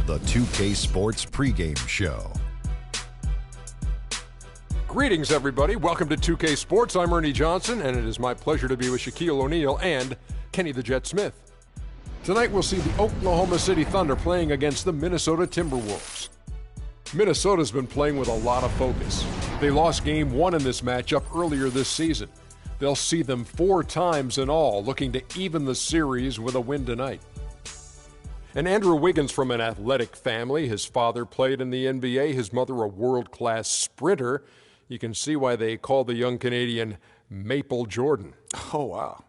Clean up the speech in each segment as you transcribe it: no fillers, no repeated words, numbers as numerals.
the 2K Sports pregame show. Greetings, everybody. Welcome to 2K Sports. I'm Ernie Johnson, and it is my pleasure to be with Shaquille O'Neal and Kenny the Jet Smith. Tonight, we'll see the Oklahoma City Thunder playing against the Minnesota Timberwolves. Minnesota's been playing with a lot of focus. They lost Game 1 in this matchup earlier this season. They'll see them 4 times in all, looking to even the series with a win tonight. And Andrew Wiggins from an athletic family. His father played in the NBA, his mother a world-class sprinter. You can see why they call the young Canadian Maple Jordan. Oh, wow.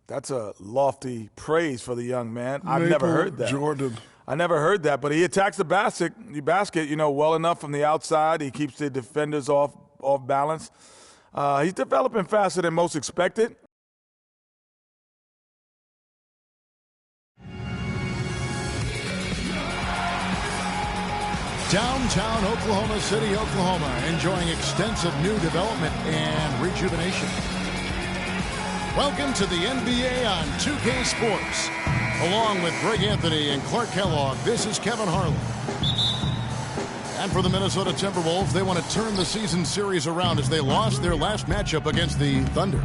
That's a lofty praise for the young man. I've never heard that. Jordan. I never heard that, but he attacks the basket, well enough from the outside. He keeps the defenders off balance. He's developing faster than most expected. Downtown Oklahoma City, Oklahoma, enjoying extensive new development and rejuvenation. Welcome to the NBA on 2K Sports. Along with Greg Anthony and Clark Kellogg, this is Kevin Harlan. And for the Minnesota Timberwolves, they want to turn the season series around as they lost their last matchup against the Thunder.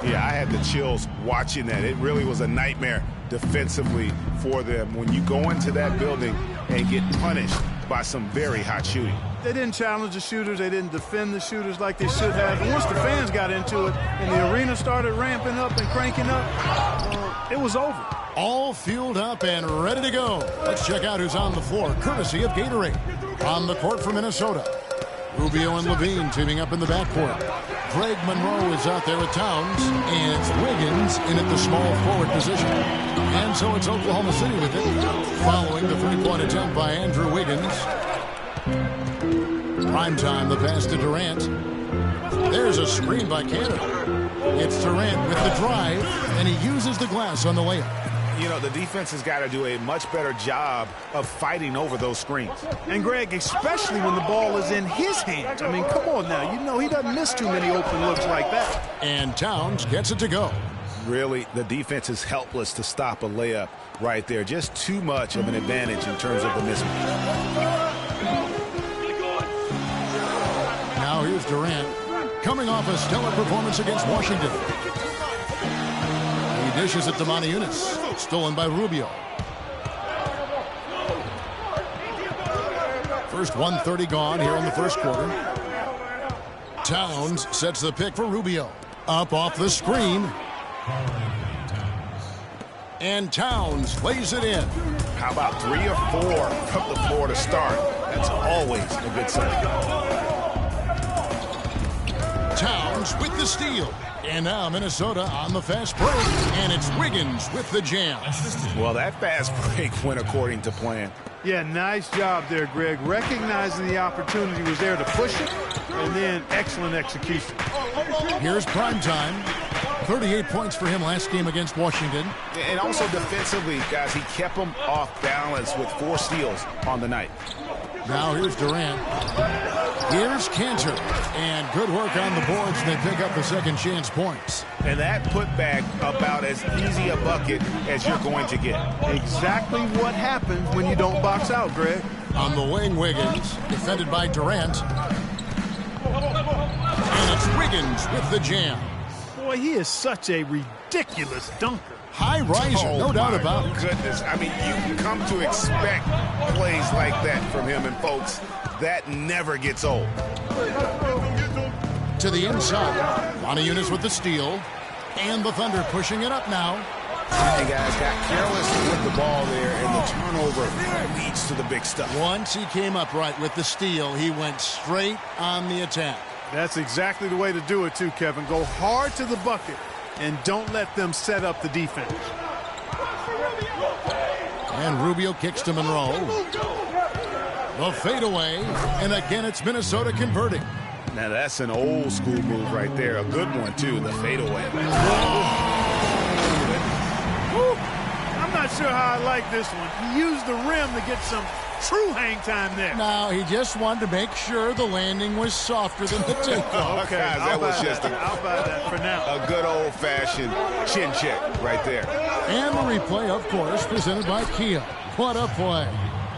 Yeah, I had the chills watching that. It really was a nightmare defensively for them when you go into that building and get punished by some very hot shooting. They didn't challenge the shooters. They didn't defend the shooters like they should have. And once the fans got into it and the arena started ramping up and cranking up, it was over. All fueled up and ready to go. Let's check out who's on the floor, courtesy of Gatorade. On the court for Minnesota, Rubio and Levine teaming up in the backcourt. Greg Monroe is out there with Towns, and it's Wiggins in at the small forward position. And so it's Oklahoma City with it, following the three-point attempt by Andrew Wiggins. Primetime, the pass to Durant. There's a screen by Canada. It's Durant with the drive, and he uses the glass on the layup. You know, the defense has got to do a much better job of fighting over those screens. And, Greg, especially when the ball is in his hands. I mean, come on now. You know he doesn't miss too many open looks like that. And Towns gets it to go. Really, the defense is helpless to stop a layup right there. Just too much of an advantage in terms of the mismatch. Now here's Durant, coming off a stellar performance against Washington. He dishes it to Moniunas. Stolen by Rubio. First 1:30 gone here in the first quarter. Towns sets the pick for Rubio. Up off the screen. And Towns lays it in. How about 3 or 4 from the floor to start? That's always a good sign. Towns with the steal. And now Minnesota on the fast break. And it's Wiggins with the jam. Well, that fast break went according to plan. Yeah, nice job there, Greg. Recognizing the opportunity was there to push it, and then excellent execution. Here's Primetime. 38 points for him last game against Washington. And also defensively, guys, he kept them off balance with 4 steals on the night. Now here's Durant. Here's Cantor. And good work on the boards. They pick up the second chance points. And that putback about as easy a bucket as you're going to get. Exactly what happens when you don't box out, Greg. On the wing, Wiggins, defended by Durant. And it's Wiggins with the jam. Boy, he is such a ridiculous dunker. High riser, no doubt about it. Goodness, I mean, you come to expect plays like that from him, and folks, that never gets old. To the inside, Moniunas with the steal, and the Thunder pushing it up now. And guys got careless with the ball there, and the turnover leads to the big stuff. Once he came up right with the steal, he went straight on the attack. That's exactly the way to do it, too, Kevin. Go hard to the bucket, and don't let them set up the defense. And Rubio kicks to Monroe. The fadeaway, and again it's Minnesota converting. Now that's an old school move right there. A good one, too, the fadeaway. I'm not sure how I like this one. He used the rim to get some true hang time there. No, he just wanted to make sure the landing was softer than the takeoff. Okay, guys, that was just I'll buy that for now. A good old-fashioned chin check right there. And the replay, of course, presented by Kia. What a play.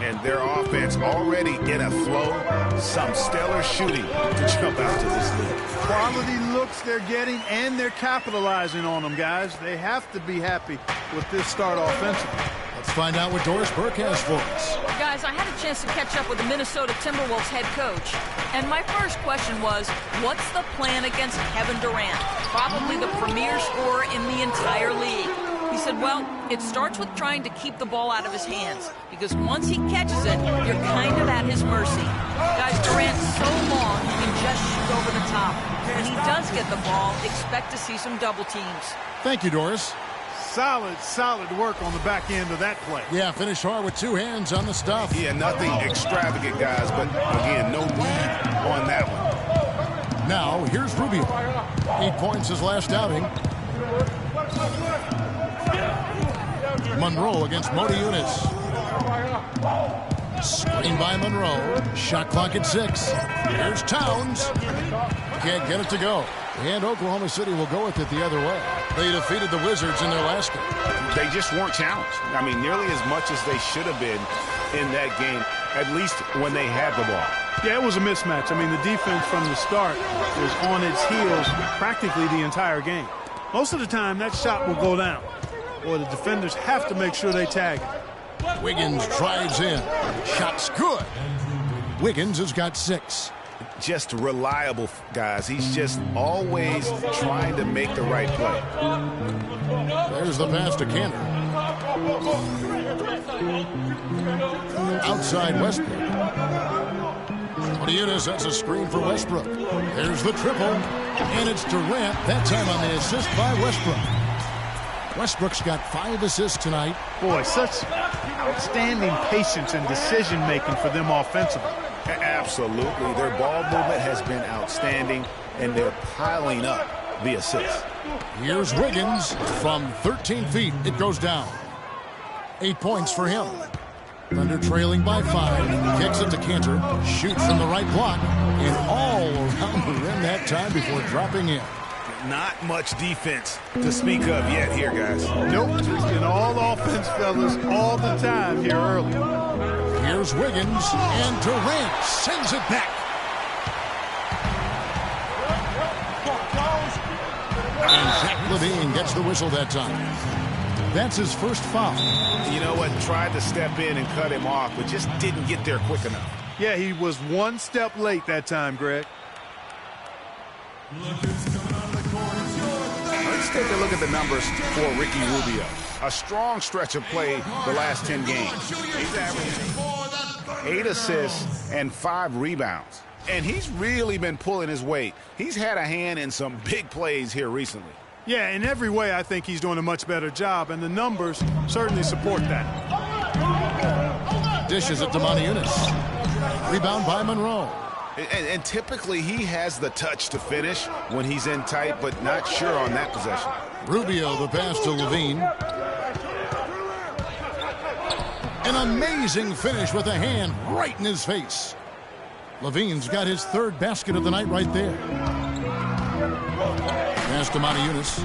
And their offense already in a flow. Some stellar shooting to jump out to this lead. Quality looks they're getting, and they're capitalizing on them, guys. They have to be happy with this start offensively. Let's find out what Doris Burke has for us. Guys, I had a chance to catch up with the Minnesota Timberwolves head coach. And my first question was, what's the plan against Kevin Durant? Probably the premier scorer in the entire league. He said, well, it starts with trying to keep the ball out of his hands, because once he catches it, you're kind of at his mercy. Guys, Durant's so long, he can just shoot over the top. When he does get the ball, expect to see some double teams. Thank you, Doris. Solid work on the back end of that play. Yeah, finished hard with 2 hands on the stuff. Yeah, nothing extravagant, guys, but again, no lead on that one. Now, here's Rubio. 8 points his last outing. Monroe against Modi Yunus. Screen by Monroe. Shot clock at 6. Here's Towns. Can't get it to go. And Oklahoma City will go with it the other way. They defeated the Wizards in their last game. They just weren't challenged. I mean, nearly as much as they should have been in that game, at least when they had the ball. Yeah, it was a mismatch. I mean, the defense from the start was on its heels practically the entire game. Most of the time, that shot will go down, or the defenders have to make sure they tag it. Wiggins drives in. Shot's good. Wiggins has got 6. Just reliable, guys. He's just always trying to make the right play. There's the pass to Kanter. Outside Westbrook. Yunus sets a screen for Westbrook. There's the triple. And it's Durant, that time on the assist by Westbrook. Westbrook's got 5 assists tonight. Boy, such outstanding patience and decision-making for them offensively. Absolutely. Their ball movement has been outstanding, and they're piling up the assists. Here's Wiggins from 13 feet. It goes down. 8 points for him. Thunder trailing by 5. Kicks it to Kanter. Shoots from the right block. And all around the rim that time before dropping in. Not much defense to speak of yet here, guys. Nope. And all offense, fellas, all the time here early. Here's Wiggins, and Durant sends it back. And Zach LaVine gets the whistle that time. That's his first foul. You know what? Tried to step in and cut him off, but just didn't get there quick enough. Yeah, he was one step late that time, Greg. Let's take a look at the numbers for Ricky Rubio. A strong stretch of play the last 10 games. He's averaging 8 assists and 5 rebounds. And he's really been pulling his weight. He's had a hand in some big plays here recently. Yeah, in every way, I think he's doing a much better job, and the numbers certainly support that. Dishes it to Moni Yunus. Rebound by Monroe. And typically he has the touch to finish when he's in tight, but not sure on that possession. Rubio, the pass to LaVine. An amazing finish with a hand right in his face. LaVine's got his 3rd basket of the night right there. Pass to Moni Yunus.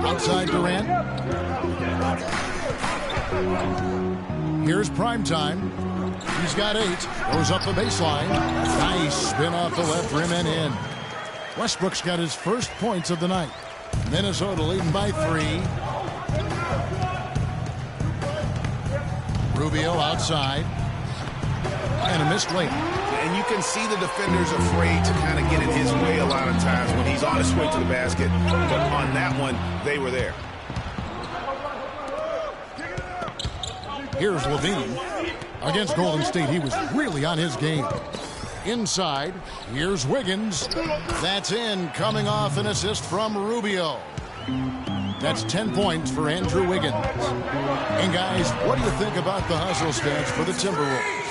Outside Durant. Here's Primetime. He's got 8. Goes up the baseline. Nice spin off the left rim and in. Westbrook's got his first points of the night. Minnesota leading by 3. Rubio outside. And a missed layup. And you can see the defenders afraid to kind of get in his way a lot of times when he's on his way to the basket. But on that one, they were there. Here's LaVine. Against Golden State, he was really on his game. Inside, here's Wiggins. That's in, coming off an assist from Rubio. That's 10 points for Andrew Wiggins. And guys, what do you think about the hustle stats for the Timberwolves?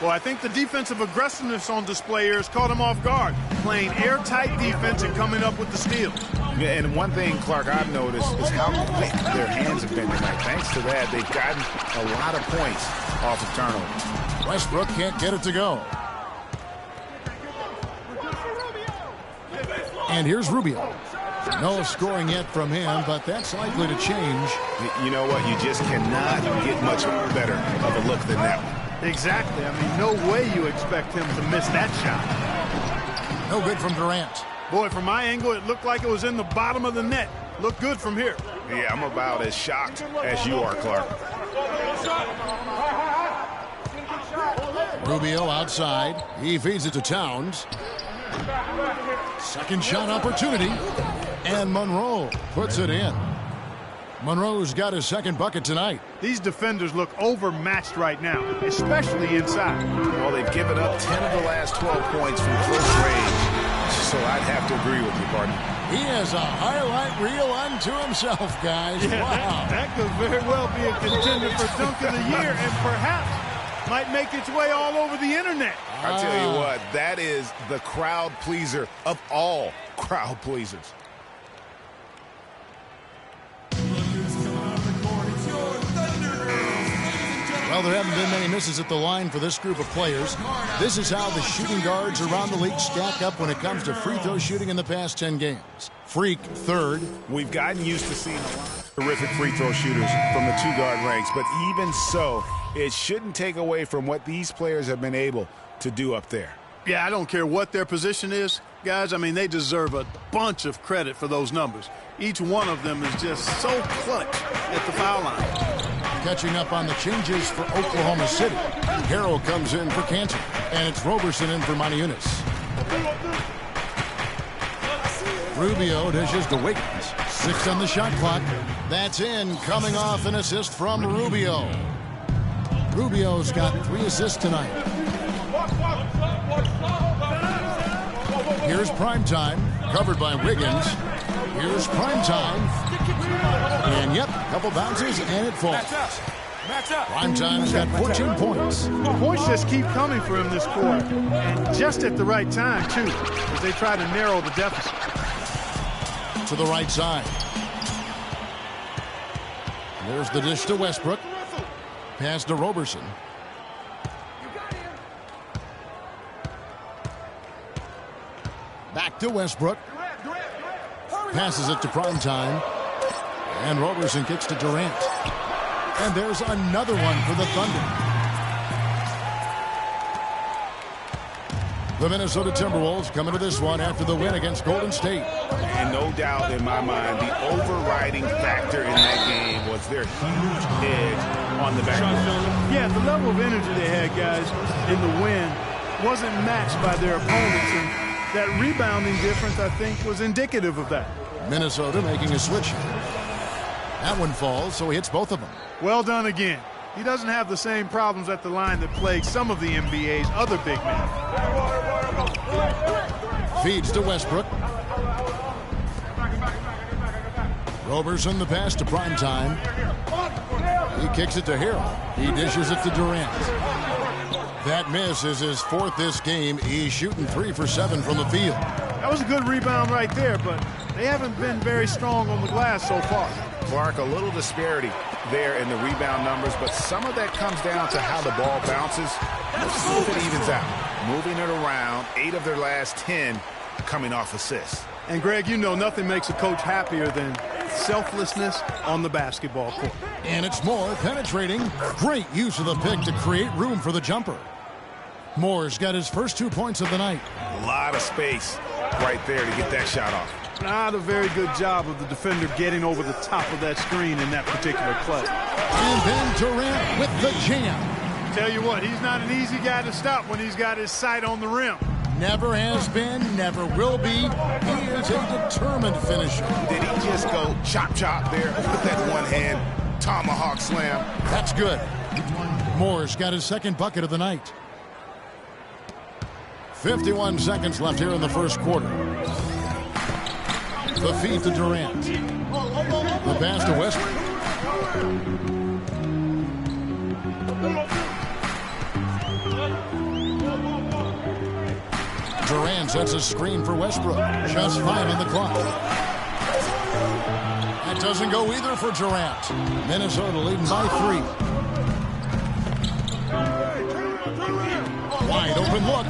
Well, I think the defensive aggressiveness on display here has caught him off guard, playing airtight defense and coming up with the steal. Yeah, and one thing, Clark, I've noticed is how quick their hands have been tonight. Thanks to that, they've gotten a lot of points off of turnovers. Westbrook can't get it to go. And here's Rubio. No scoring yet from him, but that's likely to change. You know what? You just cannot get much better of a look than that one. Exactly. I mean, no way you expect him to miss that shot. No good from Durant. Boy, from my angle, it looked like it was in the bottom of the net. Looked good from here. Yeah, I'm about as shocked as you are, Clark. Rubio outside. He feeds it to Towns. Second shot opportunity. And Monroe puts it in. Monroe's got his second bucket tonight. These defenders look overmatched right now, especially inside. Well, they've given up 10 of the last 12 points from close range, so I'd have to agree with you, partner. He has a highlight reel unto himself, guys. Yeah, wow. That could very well be a contender for Dunk of the Year and perhaps might make its way all over the internet. I tell you what, that is the crowd pleaser of all crowd pleasers. Well, there haven't been many misses at the line for this group of players. This is how the shooting guards around the league stack up when it comes to free throw shooting in the past 10 games. Freak, third. We've gotten used to seeing a lot of terrific free throw shooters from the two-guard ranks, but even so, it shouldn't take away from what these players have been able to do up there. Yeah, I don't care what their position is, guys. I mean, they deserve a bunch of credit for those numbers. Each one of them is just so clutch at the foul line. Catching up on the changes for Oklahoma City. Harrell comes in for Cantor, and it's Roberson in for Moniunas. Rubio dishes to Wiggins. 6 on the shot clock. That's in, coming off an assist from Rubio. Rubio's got 3 assists tonight. Here's Primetime, covered by Wiggins. Here's Primetime. And yep, couple bounces, and it falls. Primetime's got 14 points. The points just keep coming for him this quarter. And just at the right time, too, as they try to narrow the deficit. To the right side. There's the dish to Westbrook. Pass to Roberson. Back to Westbrook. Passes it to Primetime. And Roberson kicks to Durant. And there's another one for the Thunder. The Minnesota Timberwolves coming to this one after the win against Golden State. And no doubt in my mind, the overriding factor in that game was their huge edge on the back. Yeah, the level of energy they had, guys, in the win wasn't matched by their opponents. And that rebounding difference, I think, was indicative of that. Minnesota making a switch. That one falls, so he hits both of them. Well done again. He doesn't have the same problems at the line that plague some of the NBA's other big men. Feeds to Westbrook. Roberson the pass to Primetime. He kicks it to Harrell. He dishes it to Durant. That miss is his 4th this game. He's shooting 3 for 7 from the field. That was a good rebound right there, but they haven't been very strong on the glass so far. Clark, a little disparity there in the rebound numbers, but some of that comes down to how the ball bounces. Let's see if it evens out. Moving it around, 8 of their last 10 coming off assists. And, Greg, you know nothing makes a coach happier than selflessness on the basketball court. And it's Moore penetrating. Great use of the pick to create room for the jumper. Moore's got his first 2 points of the night. A lot of space right there to get that shot off. Not a very good job of the defender getting over the top of that screen in that particular play. And then Durant with the jam. Tell you what, he's not an easy guy to stop when he's got his sight on the rim. Never has been, never will be. He is a determined finisher. Did he just go chop there with that one hand tomahawk slam? That's good. Moore's got his second bucket of the night. 51 seconds left here in the first quarter. The feed to Durant. The pass to Westbrook. Durant sets a screen for Westbrook. Just 5 on the clock. That doesn't go either for Durant. Minnesota leading by 3. Wide open look.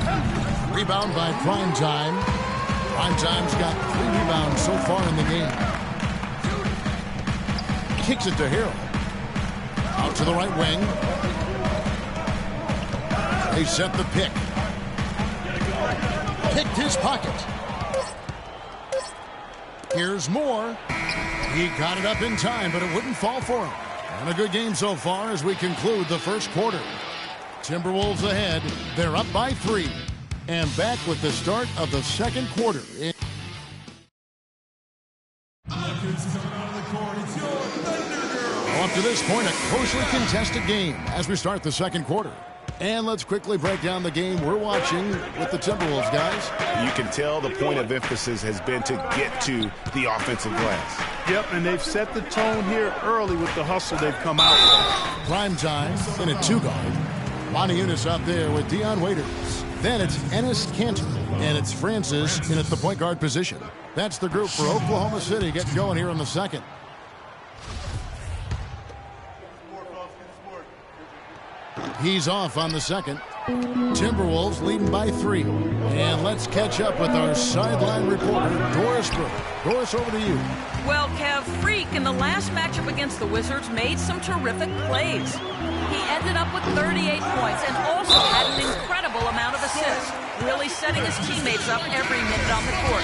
Rebound by Primetime. Primetime's got 3 rebounds so far in the game. Kicks it to Harrell. Out to the right wing. They set the pick. Picked his pocket. Here's Moore. He got it up in time, but it wouldn't fall for him. And a good game so far as we conclude the first quarter. Timberwolves ahead. They're up by 3. And back with the start of the second quarter. Up to this point, a closely contested game as we start the second quarter. And let's quickly break down the game we're watching with the Timberwolves, guys. You can tell the point of emphasis has been to get to the offensive glass. Yep, and they've set the tone here early with the hustle they've come out with. Prime time in a 2-guard. Moniunas up there with Dion Waiters. Then it's Enes Kanter, and it's Francis in at the point guard position. That's the group for Oklahoma City getting going here in the second. He's off on the second. Timberwolves leading by 3. And let's catch up with our sideline reporter, Doris Burke. Doris, over to you. Well, Kev, Freak in the last matchup against the Wizards made some terrific plays. He ended up with 38 points and also had an incredible amount of assists, really setting his teammates up every minute on the court.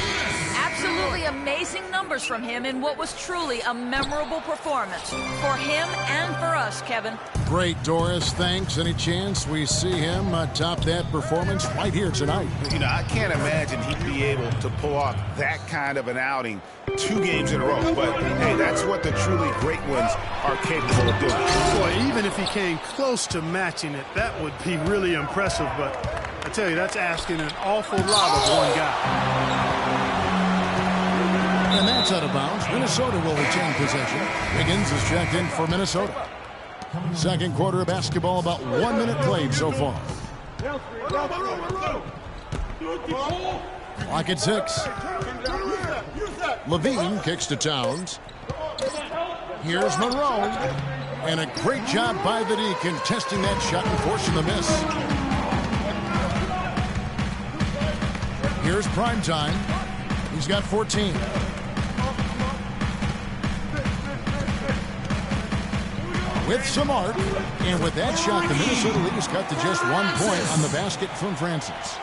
Absolutely amazing numbers from him in what was truly a memorable performance for him and for us, Kevin. Great, Doris. Thanks. Any chance we see him top that performance right here tonight? You know, I can't imagine he'd be able to pull off that kind of an outing 2 games in a row. But, hey, that's what the truly great ones are capable of doing. Boy, even if he came close to matching it, that would be really impressive. But I tell you, that's asking an awful lot of one guy. And that's out of bounds. Minnesota will retain possession. Wiggins is checked in for Minnesota. Second quarter of basketball, about 1 minute played so far. Clock at 6. Levine kicks to Towns. Here's Monroe. And a great job by the D contesting that shot and forcing the miss. Here's Primetime. He's got 14. With some arc, and with that shot, the Minnesota Lynx cut to just 1 point on the basket from Francis.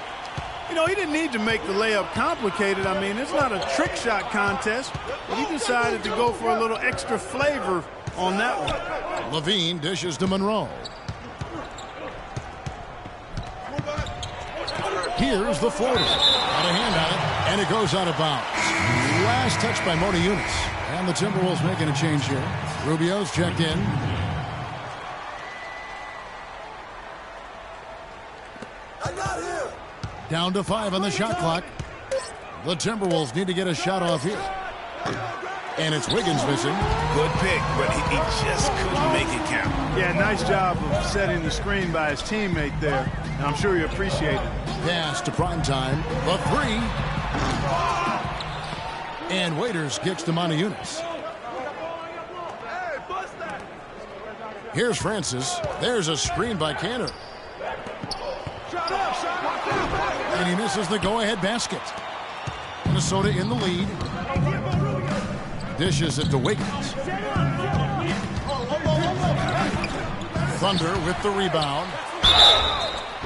You know, he didn't need to make the layup complicated. I mean, it's not a trick shot contest, but he decided to go for a little extra flavor on that one. Levine dishes to Monroe. Here's the floater. Got a hand on it, and it goes out of bounds. Last touch by Moniunas. And the Timberwolves making a change here. Rubio's checked in. Down to 5 on the shot clock. The Timberwolves need to get a shot off here. And it's Wiggins missing. Good pick, but he just couldn't make it count. Yeah, nice job of setting the screen by his teammate there. And I'm sure you appreciate it. Pass to Primetime. The 3. And Waiters kicks to Moniunas. Here's Francis. There's a screen by Kanter. And he misses the go-ahead basket. Minnesota in the lead. Dishes it to Wiggins. Thunder with the rebound.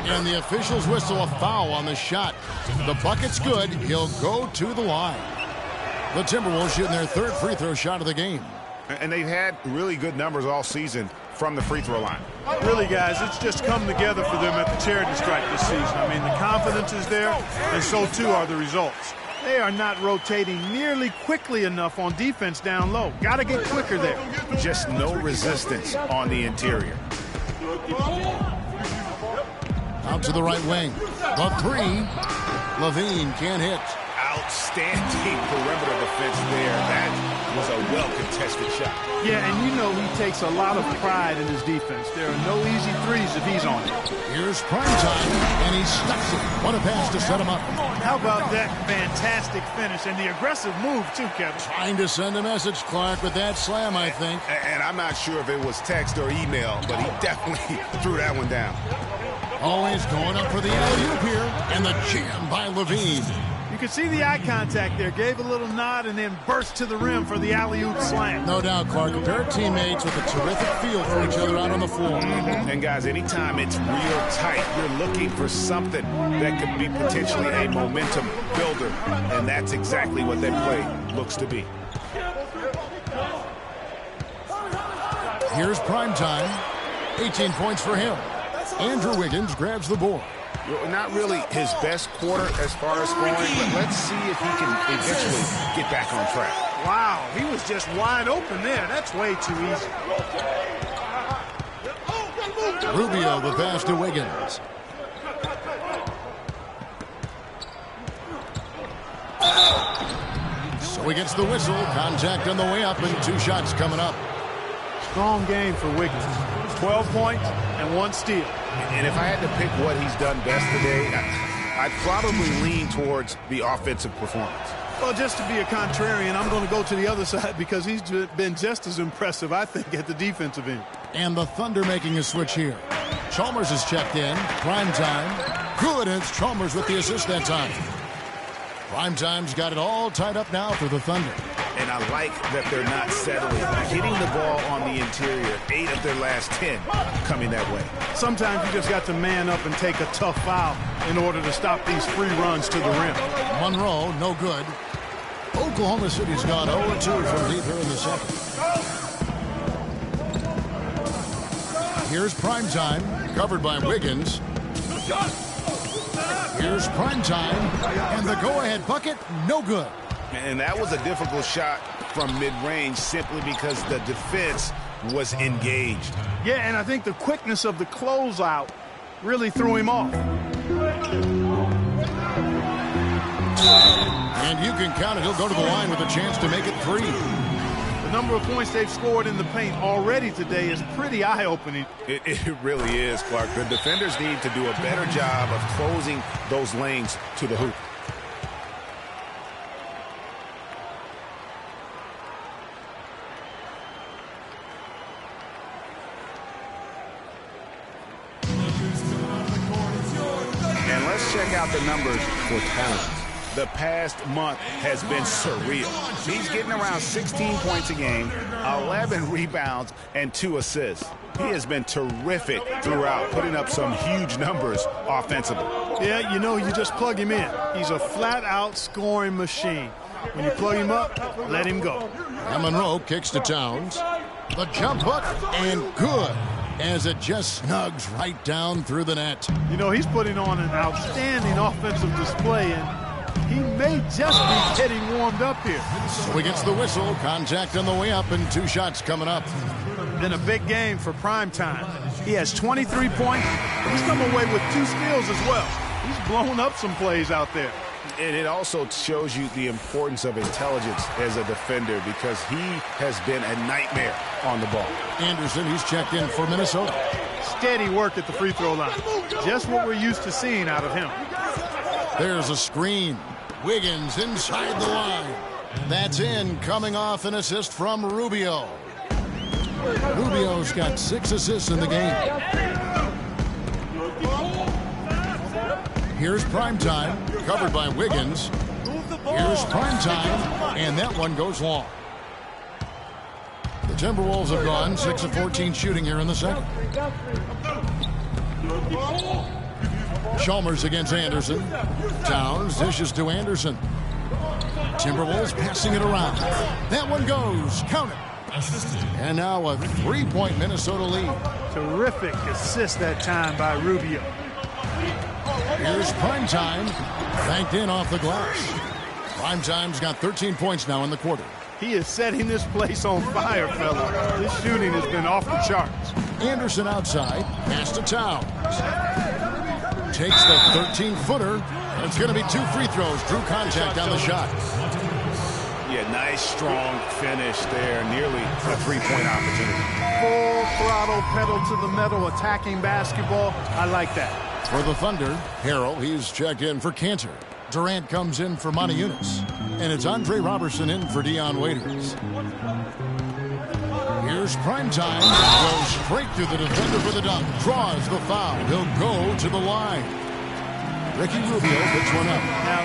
And the officials whistle a foul on the shot. The bucket's good. He'll go to the line. The Timberwolves shooting their 3rd free throw shot of the game. And they've had really good numbers all season from the free throw line. Really, guys, it's just come together for them at the charity stripe this season. I mean, the confidence is there, and so too are the results. They are not rotating nearly quickly enough on defense down low. Got to get quicker there. Just no resistance on the interior. Out to the right wing. The 3. Levine can't hit. Outstanding perimeter defense there. That was a well-contested shot. Yeah, and you know he takes a lot of pride in his defense. There are no easy threes if he's on it. Here's Primetime, and he stuffs it. What a pass to set him up. How about that fantastic finish and the aggressive move, too, Kevin? Trying to send a message, Clark, with that slam, I think. And I'm not sure if it was text or email, but he definitely threw that one down. Always going up for the alley-oop here, and the jam by Levine. You You could see the eye contact there. Gave a little nod and then burst to the rim for the alley-oop slam. No doubt, Clark. A pair of teammates with a terrific feel for each other out on the floor. And guys, anytime it's real tight, you're looking for something that could be potentially a momentum builder. And that's exactly what that play looks to be. Here's prime time. 18 points for him. Andrew Wiggins grabs the board. Not really his best quarter as far as scoring, but let's see if he can eventually get back on track. Wow, he was just wide open there. That's way too easy. Rubio the pass to Wiggins. So he gets the whistle. Contact on the way up and 2 shots coming up. Strong game for Wiggins. 12 points and 1 steal. And if I had to pick what he's done best today, I'd probably lean towards the offensive performance. Well, just to be a contrarian, I'm going to go to the other side because he's been just as impressive, I think, at the defensive end. And the Thunder making a switch here. Chalmers is checked in. Prime time. Good, and it's Chalmers with the assist that time. Prime time's got it all tied up now for the Thunder. And I like that they're not settling. Hitting the ball on the interior, 8 of their last 10 coming that way. Sometimes you just got to man up and take a tough foul in order to stop these free runs to the rim. Monroe, no good. Oklahoma City's gone 0-2 from deep here in the second. Here's prime time, covered by Wiggins. Here's prime time, and the go-ahead bucket, no good. And that was a difficult shot from mid-range simply because the defense was engaged. Yeah, and I think the quickness of the closeout really threw him off. And you can count it. He'll go to the line with a chance to make it 3. The number of points they've scored in the paint already today is pretty eye-opening. It really is, Clark. The defenders need to do a better job of closing those lanes to the hoop. And let's check out the numbers for Towns. The past month has been surreal. He's getting around 16 points a game, 11 rebounds, and 2 assists. He has been terrific throughout, putting up some huge numbers offensively. Yeah, you know, you just plug him in. He's a flat-out scoring machine. When you plug him up, let him go. And Monroe kicks to Towns. The jump hook, and good, as it just snugs right down through the net. You know, he's putting on an outstanding offensive display, and he may just be getting warmed up here. So he gets the whistle. Contact on the way up, and 2 shots coming up. Been a big game for prime time. He has 23 points. He's come away with 2 steals as well. He's blown up some plays out there. And it also shows you the importance of intelligence as a defender because he has been a nightmare on the ball. Anderson, he's checked in for Minnesota. Steady work at the free throw line. Just what we're used to seeing out of him. There's a screen. Wiggins inside the line. That's in, coming off an assist from Rubio. Rubio's got 6 assists in the game. Here's prime time, covered by Wiggins. Here's prime time, and that one goes long. The Timberwolves have gone 6 of 14 shooting here in the second. Chalmers against Anderson. Towns dishes to Anderson. Timberwolves passing it around. That one goes. Count it. And now a 3-point Minnesota lead. Terrific assist that time by Rubio. Here's prime time. Banked in off the glass. Prime time's got 13 points now in the quarter. He is setting this place on fire, fella. This shooting has been off the charts. Anderson outside. Pass to Towns. Takes the 13-footer. It's going to be 2 free throws. Drew contact on the shot. Yeah, nice, strong finish there. Nearly a 3-point opportunity. Full throttle, pedal to the metal, attacking basketball. I like that. For the Thunder, Harrell, he's checked in for Cantor. Durant comes in for Monty Eunice. And it's Andre Robertson in for Dion Waiters. Here's prime time. Goes straight through the defender for the dunk. Draws the foul. He'll go to the line. Ricky Rubio picks one up. Now,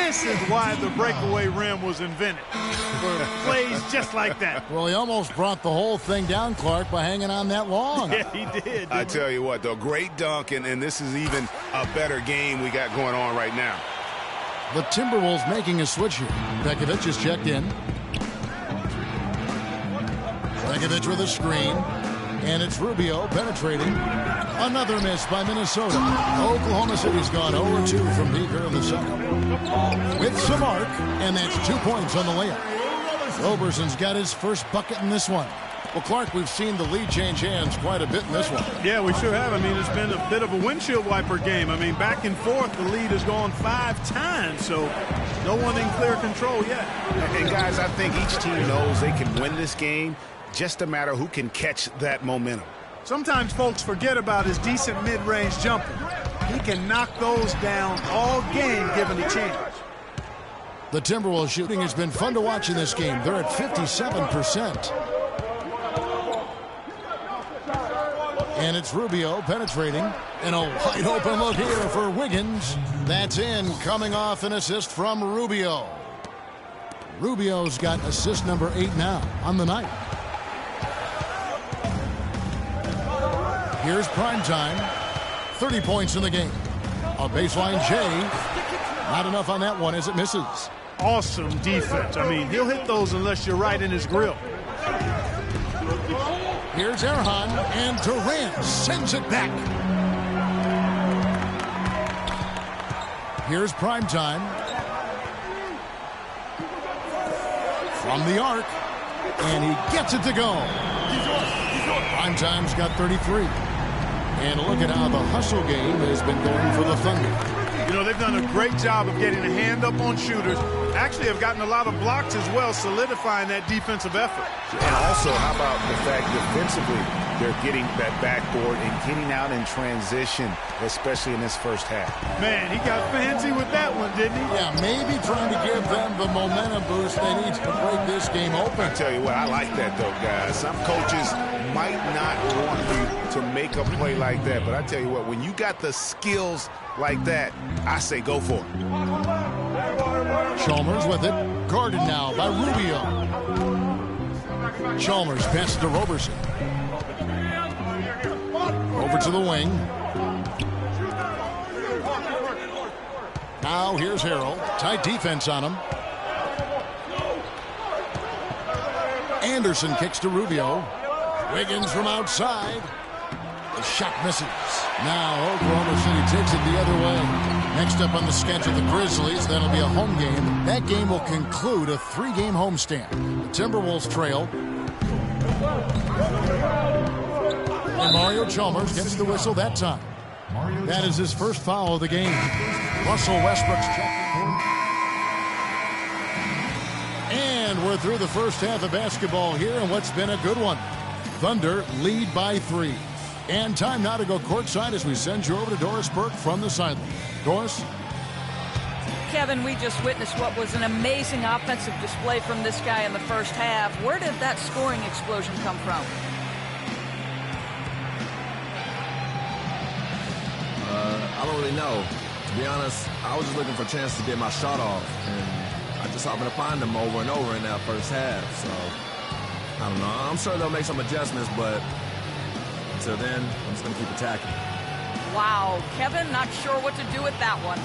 This is why the breakaway rim was invented, for plays just like that. Well, he almost brought the whole thing down, Clark, by hanging on that long. Yeah, he did. I tell you what, though, great dunk, and this is even a better game we got going on right now. The Timberwolves making a switch here. Pekovic is checked in. Pekovic with a screen. And it's Rubio penetrating. Another miss by Minnesota. Oklahoma City's gone 0-2 from Beaker in the second. With some arc, and that's 2 points on the layup. Roberson's got his first bucket in this one. Well, Clark, we've seen the lead change hands quite a bit in this one. Yeah, we sure have. I mean, it's been a bit of a windshield wiper game. I mean, back and forth, the lead has gone 5 times, so no one in clear control yet. And, guys, I think each team knows they can win this game. Just a matter who can catch that momentum. Sometimes folks forget about his decent mid-range jumper. He can knock those down all game given a chance. The Timberwolves shooting has been fun to watch in this game. They're at 57%. And it's Rubio penetrating. And a wide open look here for Wiggins. That's in, coming off an assist from Rubio. Rubio's got assist number 8 now on the night. Here's prime time. 30 points in the game. A baseline J. Not enough on that one as it misses. Awesome defense. I mean, he'll hit those unless you're right in his grill. Here's Erhan, and Durant sends it back. Here's prime time. From the arc. And he gets it to go. Prime time's got 33. And look at how the hustle game has been going for the Thunder. You know, they've done a great job of getting a hand up on shooters. Actually have gotten a lot of blocks as well, solidifying that defensive effort. And also, how about the fact defensively, they're getting that backboard and getting out in transition, especially in this first half. Man, he got fancy with that one, didn't he? Yeah, maybe trying to give them the momentum boost they need to break this game open. I tell you what, I like that, though, guys. Some coaches might not want you to make a play like that, but I tell you what, when you got the skills like that, I say go for it. Chalmers with it. Guarded now by Rubio. Chalmers passes to Roberson. Over to the wing. Now here's Harrell. Tight defense on him. Anderson kicks to Rubio. Wiggins from outside. The shot misses. Now Oklahoma City takes it the other way. Next up on the schedule, the Grizzlies. That'll be a home game. That game will conclude a 3-game homestand. The Timberwolves trail. And Mario Chalmers gets the whistle that time. That is his first foul of the game. Russell Westbrook's check. And we're through the first half of basketball here, and what's been a good one. Thunder lead by 3. And time now to go courtside as we send you over to Doris Burke from the sideline. Doris? Kevin, we just witnessed what was an amazing offensive display from this guy in the first half. Where did that scoring explosion come from? I don't really know. To be honest, I was just looking for a chance to get my shot off, and I just happened to find them over and over in that first half. So, I don't know. I'm sure they'll make some adjustments, but until then, I'm just going to keep attacking. Wow, Kevin, not sure what to do with that one.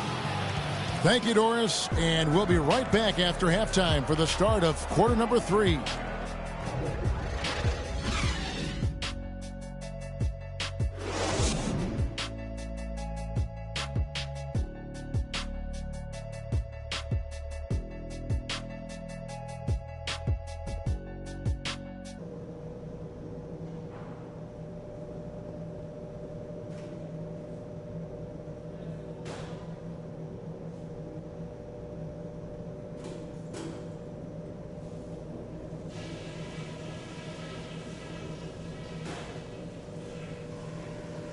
Thank you, Doris, and we'll be right back after halftime for the start of quarter number 3.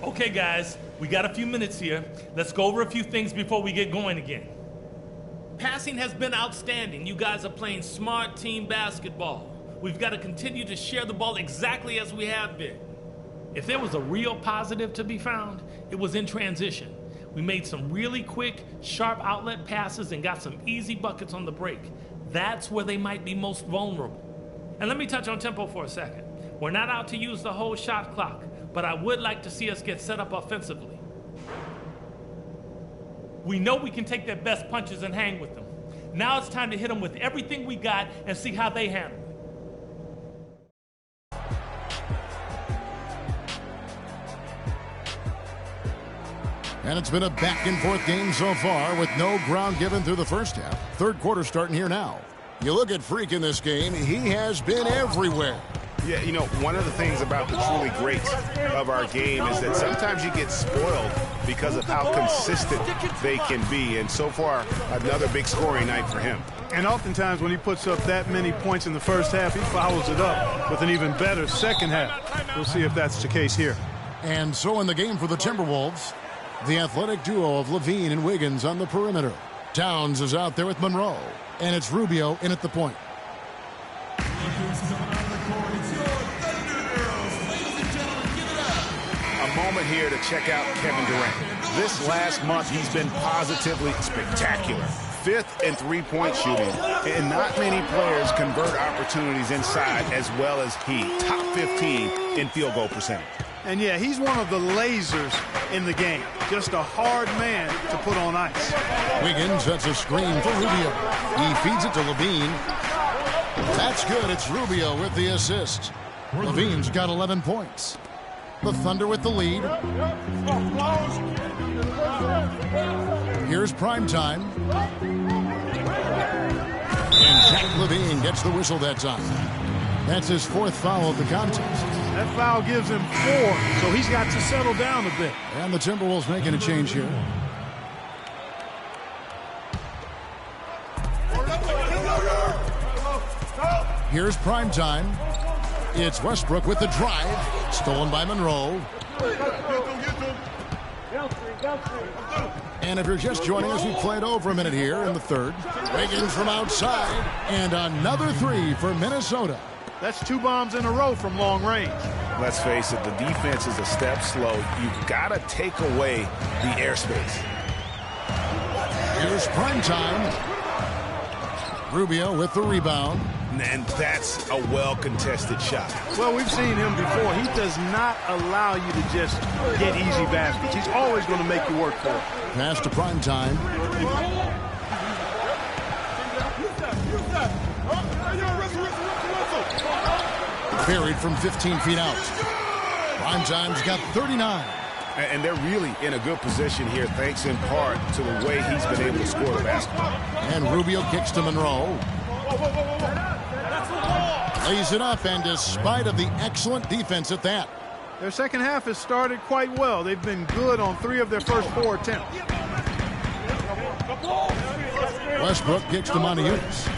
Okay, guys, we got a few minutes here. Let's go over a few things before we get going again. Passing has been outstanding. You guys are playing smart team basketball. We've got to continue to share the ball exactly as we have been. If there was a real positive to be found, it was in transition. We made some really quick, sharp outlet passes and got some easy buckets on the break. That's where they might be most vulnerable. And let me touch on tempo for a second. We're not out to use the whole shot clock, but I would like to see us get set up offensively. We know we can take their best punches and hang with them. Now it's time to hit them with everything we got and see how they handle it. And it's been a back-and-forth game so far with no ground given through the first half. Third quarter starting here now. You look at Freak in this game, he has been everywhere. Yeah, you know, one of the things about the truly great of our game is that sometimes you get spoiled because of how consistent they can be. And so far, another big scoring night for him. And oftentimes when he puts up that many points in the first half, he follows it up with an even better second half. We'll see if that's the case here. And so in the game for the Timberwolves, the athletic duo of Levine and Wiggins on the perimeter. Towns is out there with Monroe, and it's Rubio in at the point. A moment here to check out Kevin Durant. This last month, he's been positively spectacular. 5th in three-point shooting, and not many players convert opportunities inside as well as he. Top 15 in field goal percentage. And yeah, he's one of the lasers in the game. Just a hard man to put on ice. Wiggins sets a screen for Rubio. He feeds it to Levine. That's good. It's Rubio with the assist. Levine's got 11 points. The Thunder with the lead. Here's prime time. And Zach Levine gets the whistle that time. That's his 4th foul of the contest. That foul gives him 4, so he's got to settle down a bit. And the Timberwolves making a change here. Here's prime time. It's Westbrook with the drive. Stolen by Monroe. And if you're just joining us, we played over a minute here in the third. Wiggins from outside. And another 3 for Minnesota. That's 2 bombs in a row from long range. Let's face it, the defense is a step slow. You've got to take away the airspace. Here's prime time. Rubio with the rebound. And that's a well-contested shot. Well, we've seen him before. He does not allow you to just get easy baskets. He's always going to make you work for it. Pass to prime time. Buried from 15 feet out. Prime time's got 39. And they're really in a good position here, thanks in part to the way he's been able to score the basketball. And Rubio kicks to Monroe. Lays it up, and despite of the excellent defense at that. Their second half has started quite well. They've been good on 3 of their first 4 attempts. Westbrook kicks to Monteus.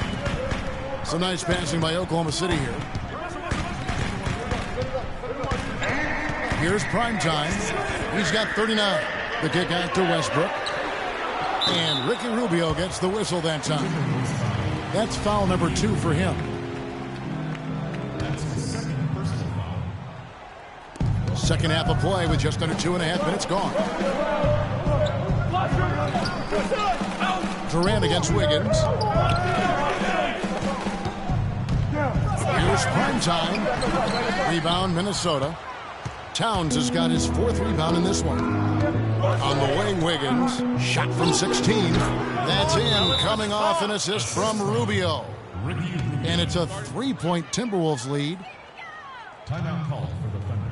Some nice passing by Oklahoma City here. Here's prime time. He's got 39. The kick out to Westbrook. And Ricky Rubio gets the whistle that time. That's foul number 2 for him. Second half of play with just under 2.5 minutes gone. Durant against Wiggins. Here's prime time. Rebound Minnesota. Towns has got his 4th rebound in this one. On the wing, Wiggins. Shot from 16. That's in. Coming off an assist from Rubio. And it's a 3-point Timberwolves lead. Timeout call for the Thunder.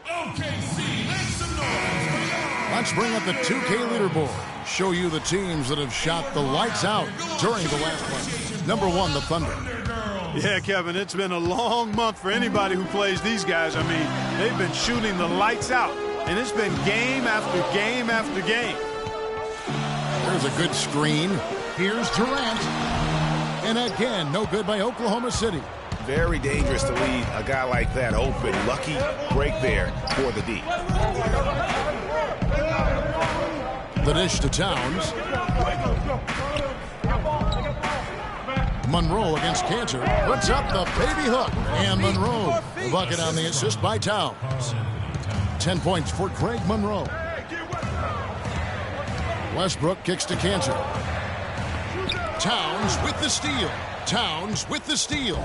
OKC, make some noise. Let's bring up the 2K leaderboard. Show you the teams that have shot the lights out during the last one. Number 1, the Thunder. Yeah, Kevin, it's been a long month for anybody who plays these guys. I mean, they've been shooting the lights out, and it's been game after game after game. There's a good screen. Here's Durant. And again, no good by Oklahoma City. Very dangerous to leave a guy like that open. Lucky break there for the D. The dish to Towns. Monroe against Cantor. Puts up the baby hook. And Monroe, the bucket on the assist by Towns. 10 points for Greg Monroe. Westbrook kicks to Cantor. Towns with the steal. Towns with the steal.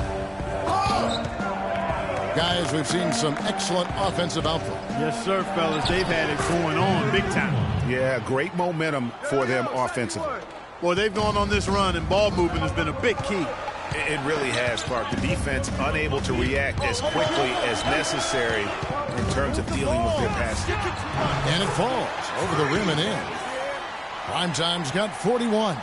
Guys, we've seen some excellent offensive output. Yes, sir, fellas. They've had it going on big time. Yeah, great momentum for them offensively. Boy, they've gone on this run, and ball movement has been a big key. It really has, Clark. The defense unable to react as quickly as necessary in terms of dealing with their passing. And it falls over the rim and in. Primetime's got 41.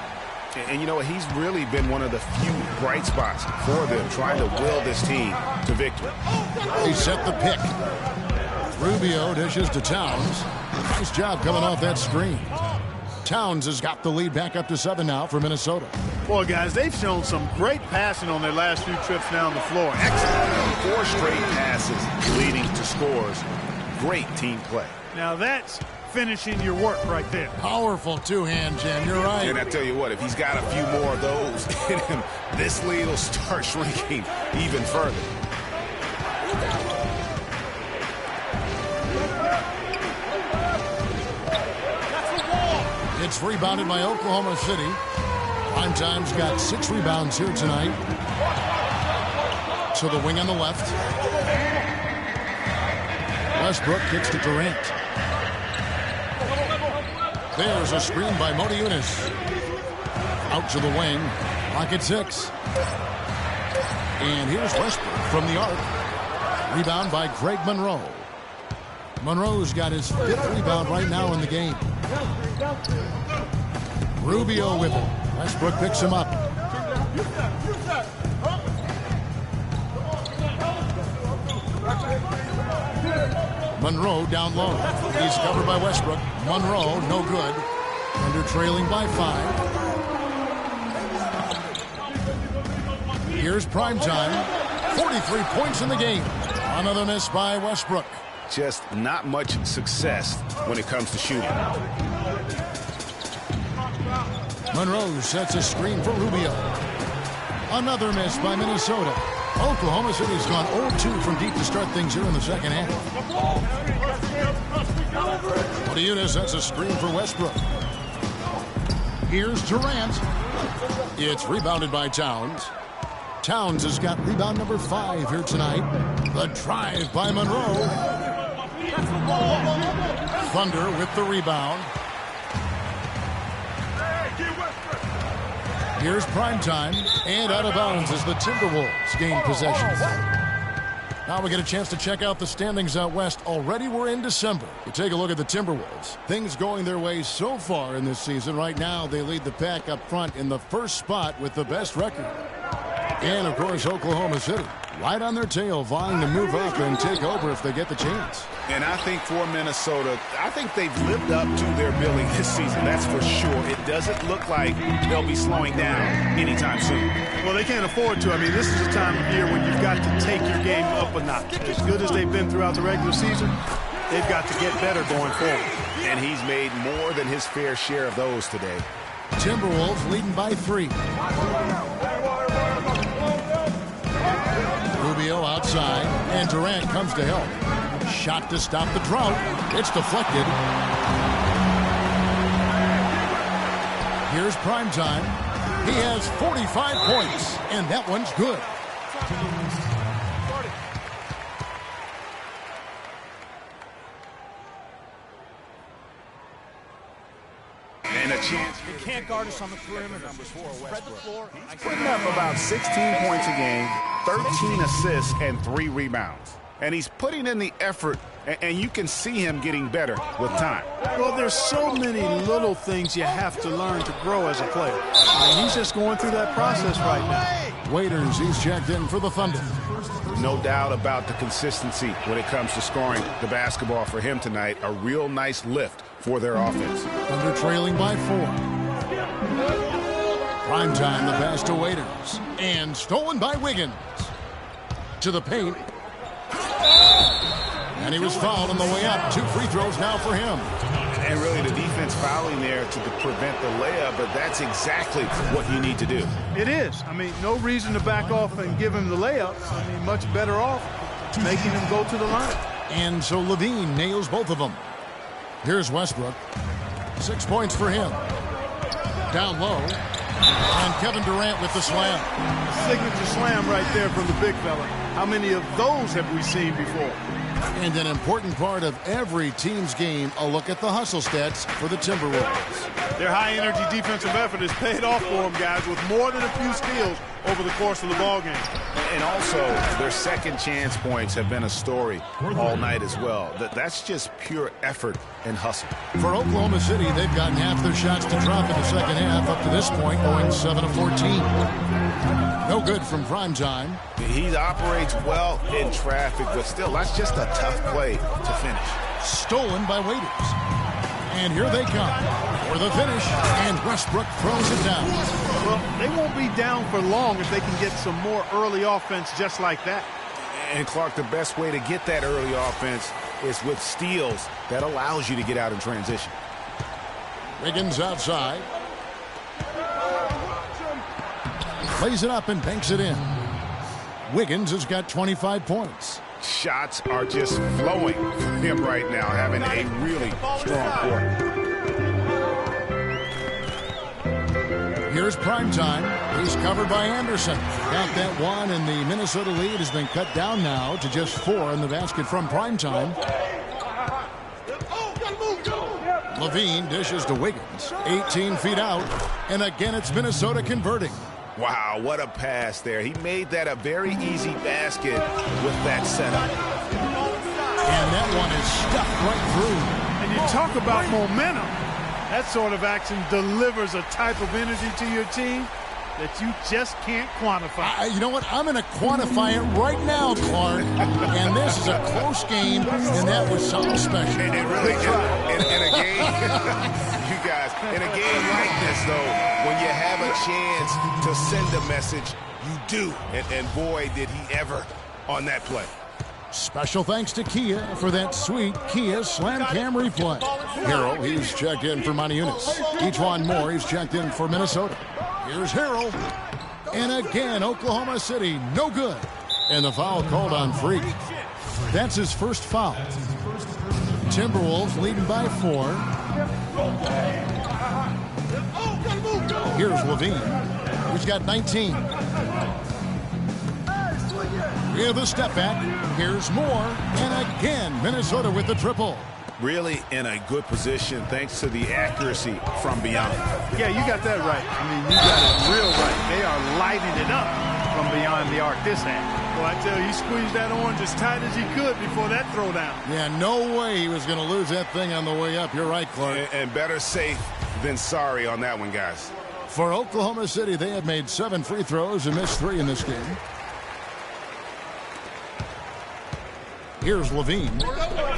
And you know what? He's really been one of the few bright spots for them, trying to will this team to victory. They set the pick. Rubio dishes to Towns. Nice job coming off that screen. Towns has got the lead back up to 7 now for Minnesota. Boy, guys, they've shown some great passing on their last few trips down the floor. Excellent. 4 straight passes leading to scores. Great team play. Now that's finishing your work right there. Powerful two-hand jam. You're right. And I tell you what, if he's got a few more of those in him, this lead will start shrinking even further. It's rebounded by Oklahoma City. Primetime's got 6 rebounds here tonight. To the wing on the left. Westbrook kicks to Durant. There's a screen by Motiejunas. Out to the wing. Pocket 6. And here's Westbrook from the arc. Rebound by Greg Monroe. Monroe's got his 5th rebound right now in the game. Rubio with it. Westbrook picks him up. Monroe down low. He's covered by Westbrook. Monroe, no good. Thunder trailing by 5. Here's Primetime. 43 points in the game. Another miss by Westbrook. Just not much success when it comes to shooting. Monroe sets a screen for Rubio. Another miss by Minnesota. Oklahoma City's gone 0-2 from deep to start things here in the second half. Motiejunas sets a screen for Westbrook. Here's Durant. It's rebounded by Towns. Towns has got rebound number 5 here tonight. The drive by Monroe. Thunder with the rebound. Here's Primetime, and out of bounds as the Timberwolves gain possession. Now we get a chance to check out the standings out west. Already we're in December. You take a look at the Timberwolves. Things going their way so far in this season. Right now they lead the pack up front in the first spot with the best record. And of course Oklahoma City right on their tail, vying to move up and take over if they get the chance. And I think for Minnesota, I think they've lived up to their billing this season. That's for sure. It doesn't look like they'll be slowing down anytime soon. Well, they can't afford to. I mean, this is a time of year when you've got to take your game up a notch. As good as they've been throughout the regular season, they've got to get better going forward. And he's made more than his fair share of those today. Timberwolves leading by 3. Rubio outside, and Durant comes to help. Shot to stop the drought. It's deflected. Here's Primetime. He has 45 points, and that one's good. And a chance. You can't guard us on the perimeter. Spread the floor. He's putting up about 16 points a game, 13 assists, and 3 rebounds. And he's putting in the effort, and you can see him getting better with time. Well, there's so many little things you have to learn to grow as a player. I mean, he's just going through that process right now. Waiters, he's checked in for the Thunder. No doubt about the consistency when it comes to scoring the basketball for him tonight. A real nice lift for their offense. Thunder trailing by 4. Primetime, the pass to Waiters. And stolen by Wiggins. To the paint. And he was fouled on the way up. 2 free throws now for him. And really the defense fouling there to prevent the layup, but that's exactly what you need to do. It is. I mean, no reason to back off and give him the layup. I mean, much better off making him go to the line. And so Levine nails both of them. Here's Westbrook. 6 points for him. Down low. And Kevin Durant with the slam. A signature slam right there from the big fella. How many of those have we seen before? And an important part of every team's game, a look at the hustle stats for the Timberwolves. Their high-energy defensive effort has paid off for them, guys, with more than a few steals over the course of the ballgame. And also, their second chance points have been a story all night as well. That's just pure effort and hustle. For Oklahoma City, they've gotten half their shots to drop in the second half. Up to this point, going 7 of 14. No good from Primetime. He operates well in traffic, but still, that's just a tough play to finish. Stolen by Waiters. And here they come for the finish, and Westbrook throws it down. Well, they won't be down for long if they can get some more early offense just like that. And, Clark, the best way to get that early offense is with steals that allows you to get out in transition. Wiggins outside. Plays it up and banks it in. Wiggins has got 25 points. Shots are just flowing for him right now, having a really strong quarter. Here's Primetime. He's covered by Anderson. Got that one, and the Minnesota lead has been cut down now to just 4 in the basket from Primetime. Levine dishes to Wiggins. 18 feet out, and again it's Minnesota converting. Wow, what a pass there. He made that a very easy basket with that setup. And that one is stuffed right through. And you talk about momentum. That sort of action delivers a type of energy to your team that you just can't quantify. You know what? I'm going to quantify it right now, Clark. And this is a close game, and that was something special. And really, in a game, you guys, in a game like this, though, when you have a chance to send a message, you do. And boy, did he ever on that play. Special thanks to Kia for that sweet Kia Slam Cam replay. Harrell, he's checked in for Monty Eunice. Ejuan Moore, he's checked in for Minnesota. Here's Harrell. And again, Oklahoma City, no good. And the foul called on Freak. That's his first foul. Timberwolves leading by 4. Here's Levine, who's got 19. We have a step back. Here's Moore. And again, Minnesota with the triple. Really in a good position thanks to the accuracy from beyond. Yeah, you got that right. I mean, you got it real right. They are lighting it up from beyond the arc this half. Well, I tell you, he squeezed that orange as tight as he could before that throwdown. Yeah, no way he was going to lose that thing on the way up. You're right, Clark. And better safe than sorry on that one, guys. For Oklahoma City, they have made 7 free throws and missed 3 in this game. Here's Levine.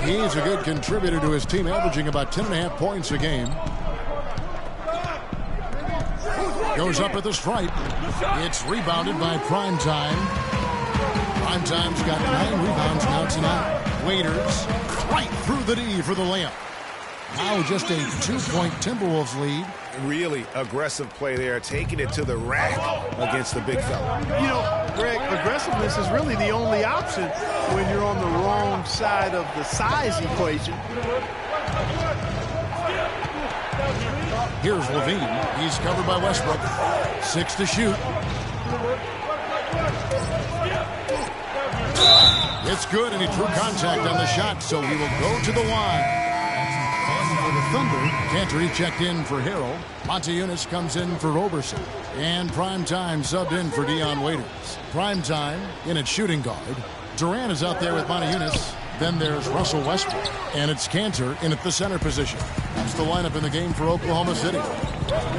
He's a good contributor to his team, averaging about 10.5 points a game. Goes up at the stripe. It's rebounded by Primetime. Primetime's got 9 rebounds now tonight. Waiters right through the D for the layup. Now just a 2-point Timberwolves lead. Really aggressive play there, taking it to the rack against the big fella. You know, Greg, aggressiveness is really the only option when you're on the wrong side of the size equation. Here's Levine. He's covered by Westbrook. 6 to shoot. It's good, and he drew contact on the shot, so he will go to the line. For the Thunder, Cantor checked in for Harrell. Monty Eunice comes in for Roberson. And Primetime subbed in for Dion Waiters. Primetime in at shooting guard. Durant is out there with Monty Eunice. Then there's Russell Westbrook. And it's Cantor in at the center position. That's the lineup in the game for Oklahoma City.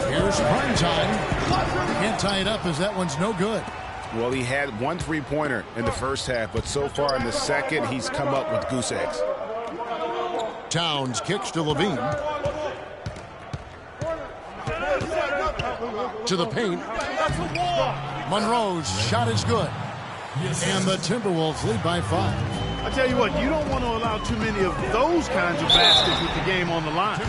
Here's Primetime. Can't tie it up as that one's no good. Well, he had 1 3-pointer in the first half, but so far in the second, he's come up with goose eggs. Towns kicks to Levine. To the paint. Monroe's shot is good. And the Timberwolves lead by 5. I tell you what, you don't want to allow too many of those kinds of baskets with the game on the line.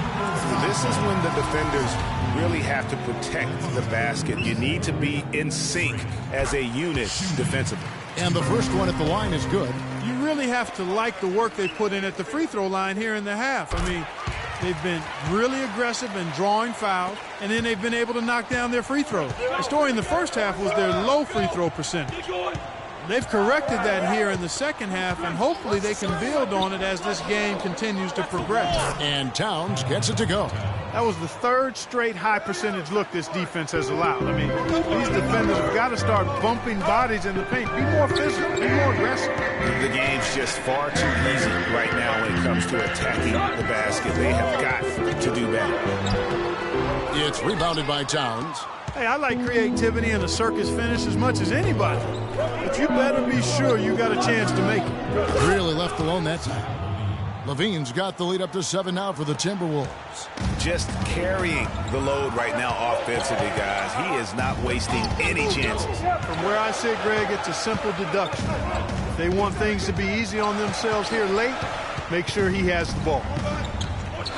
This is when the defenders really have to protect the basket. You need to be in sync as a unit defensively. And the first one at the line is good. You really have to like the work they put in at the free throw line here in the half. I mean, They've been really aggressive in drawing fouls, and then they've been able to knock down their free throws. The story in the first half was their low free throw percentage. They've corrected that here in the second half, and hopefully they can build on it as this game continues to progress. And Towns gets it to go. That was the third straight high percentage look this defense has allowed. I mean, these defenders have got to start bumping bodies in the paint. Be more physical, be more aggressive. The game's just far too easy right now when it comes to attacking the basket. They have got to do better. It's rebounded by Towns. Hey, I like creativity and a circus finish as much as anybody. But you better be sure you got a chance to make it. Really left alone that time. Levine's got the lead up to 7 now for the Timberwolves. Just carrying the load right now offensively, guys. He is not wasting any chances. From where I sit, Greg, it's a simple deduction. If they want things to be easy on themselves here late, make sure he has the ball.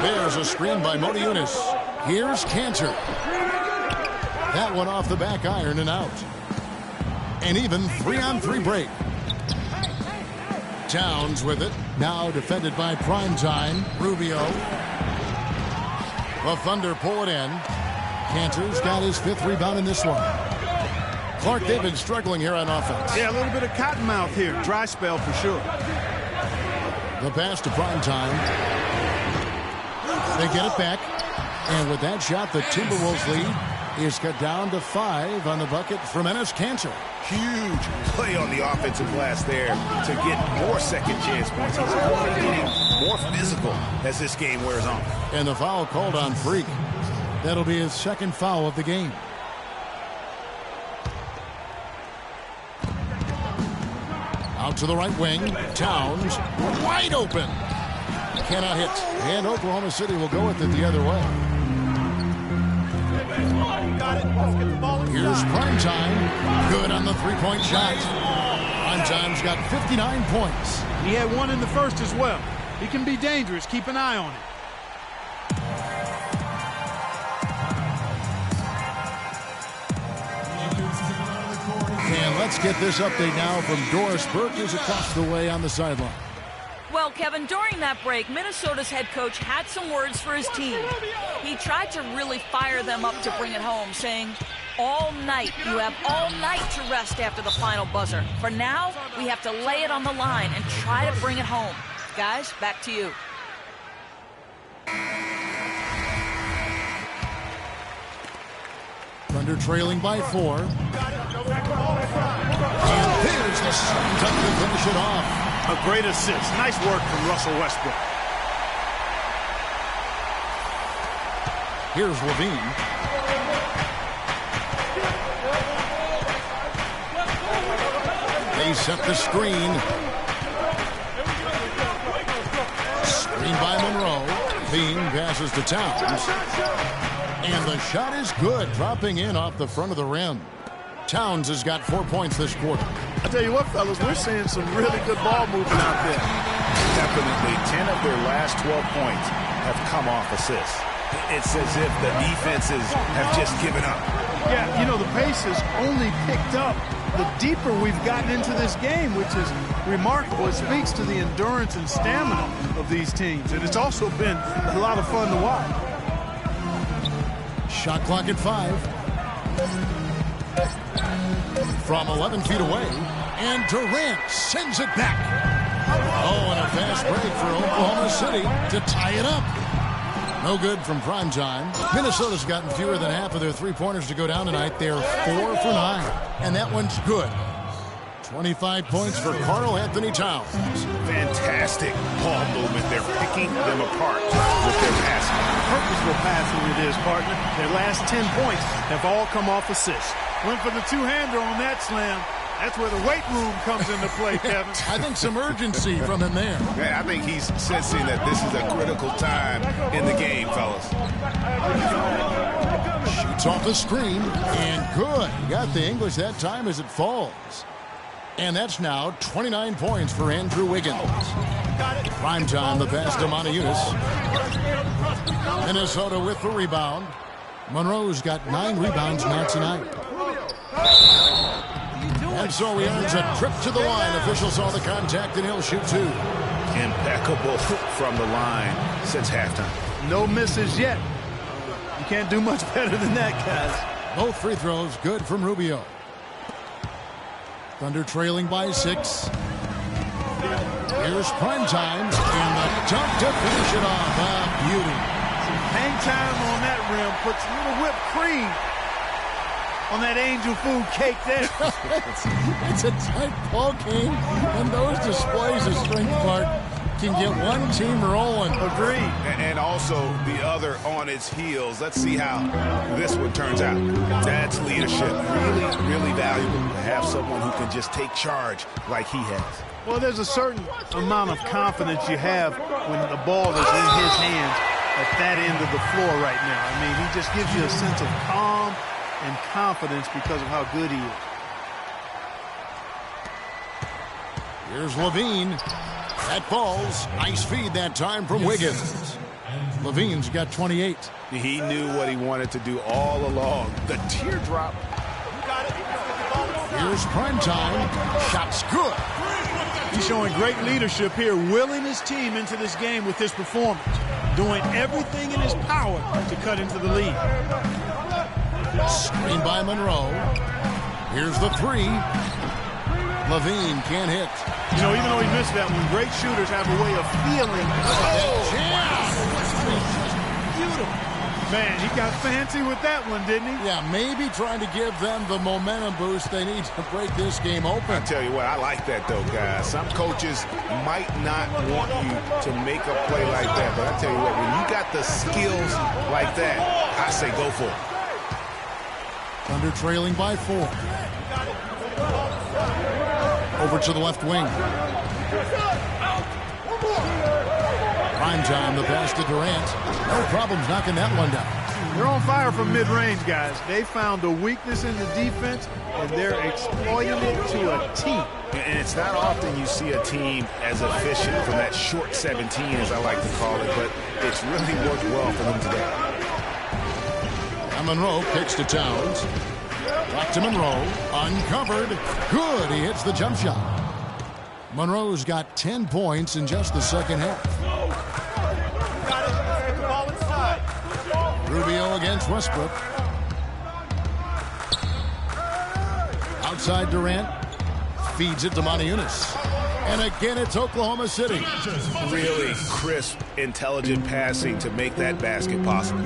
There's a screen by Motiejunas. Here's Cantor. That one off the back iron and out. An even 3-on-3 break. Towns with it. Now defended by Primetime. Rubio. The Thunder pull it in. Cantor's got his 5th rebound in this one. Clark, they've been struggling here on offense. Yeah, a little bit of cottonmouth here. Dry spell for sure. The pass to Primetime. They get it back. And with that shot, the Timberwolves lead is cut down to 5 on the bucket from Enes Kanter. Huge play on the offensive glass there to get more second chance points. He's only getting more physical as this game wears on. And the foul called on Freak. That'll be his 2nd foul of the game. Out to the right wing. Towns wide open. Cannot hit. And Oklahoma City will go with it the other way. Here's Primetime. Good on the 3-point shot. Primetime's got 59 points. He had one in the first as well. He can be dangerous. Keep an eye on it. And let's get this update now from Doris Burke, who's across the way on the sideline. Well, Kevin, during that break, Minnesota's head coach had some words for his team. He tried to really fire them up to bring it home, saying, all night, you have all night to rest after the final buzzer. For now, we have to lay it on the line and try to bring it home. Guys, back to you. Thunder trailing by 4. And there's the second time to finish it off. A great assist. Nice work from Russell Westbrook. Here's Levine. They set the screen. Screen by Monroe. Levine passes to Towns. And the shot is good, dropping in off the front of the rim. Towns has got 4 points this quarter. I tell you what, fellas, we're seeing some really good ball movement out there. Definitely 10 of their last 12 points have come off assists. It's as if the defenses have just given up. Yeah, you know, the pace has only picked up the deeper we've gotten into this game, which is remarkable. It speaks to the endurance and stamina of these teams, and it's also been a lot of fun to watch. Shot clock at 5. From 11 feet away, and Durant sends it back. Oh, and a fast break for Oklahoma City to tie it up. No good from Primetime. Minnesota's gotten fewer than half of their 3-pointers to go down tonight. They're 4 for 9, and that one's good. 25 points for Karl Anthony Towns. Fantastic ball movement. They're picking them apart with their passing. Purposeful passing it is, partner. Their last 10 points have all come off assists. Went for the two-hander on that slam. That's where the weight room comes into play, Kevin. I think some urgency from him there. Yeah, I think he's sensing that this is a critical time in the game, fellas. Shoots off the screen, and good. He got the English that time as it falls. And that's now 29 points for Andrew Wiggins. Primetime, the pass to Motiejunas. Minnesota with the rebound. Monroe's got 9 rebounds now tonight. And so he earns a trip to the line. Officials saw the contact, and he'll shoot 2. Impeccable from the line since halftime. No misses yet. You can't do much better than that, guys. Both free throws good from Rubio. Thunder trailing by 6. Here's prime time, and the dunk to finish it off. Beauty. Hang time on that rim puts a little whipped cream on that angel food cake there. It's a tight ball game, and those displays of strength, Clark, can get one team rolling. Agreed. And also the other on its heels. Let's see how this one turns out. That's leadership. Really, really valuable to have someone who can just take charge like he has. Well, there's a certain amount of confidence you have when the ball is in his hands at that end of the floor right now. I mean, he just gives you a sense of calm and confidence because of how good he is. Here's Levine. That falls. Nice feed that time from Wiggins. Levine's got 28. He knew what he wanted to do all along. The teardrop. Here's prime time. Shot's good. He's showing great leadership here, willing his team into this game with his performance, doing everything in his power to cut into the lead. Screen by Monroe. Here's the 3. Levine can't hit. You know, even though he missed that one, great shooters have a way of feeling. Beautiful. Man, he got fancy with that one, didn't he? Yeah, maybe trying to give them the momentum boost they need to break this game open. I tell you what, I like that though, guys. Some coaches might not want you to make a play like that, but I tell you what, when you got the skills like that, I say go for it. Thunder trailing by 4. Over to the left wing. Prime time, the pass to Durant. No problems knocking that one down. They're on fire from mid-range, guys. They found a weakness in the defense, and they're exploiting it to a T. And it's not often you see a team as efficient from that short 17, as I like to call it, but it's really worked well for them today. And Monroe kicks to Towns. Back to Monroe. Uncovered. Good. He hits the jump shot. Monroe's got 10 points in just the second half. Rubio against Westbrook. Outside Durant. Feeds it to Moniunas. And again, it's Oklahoma City. Really crisp, intelligent passing to make that basket possible.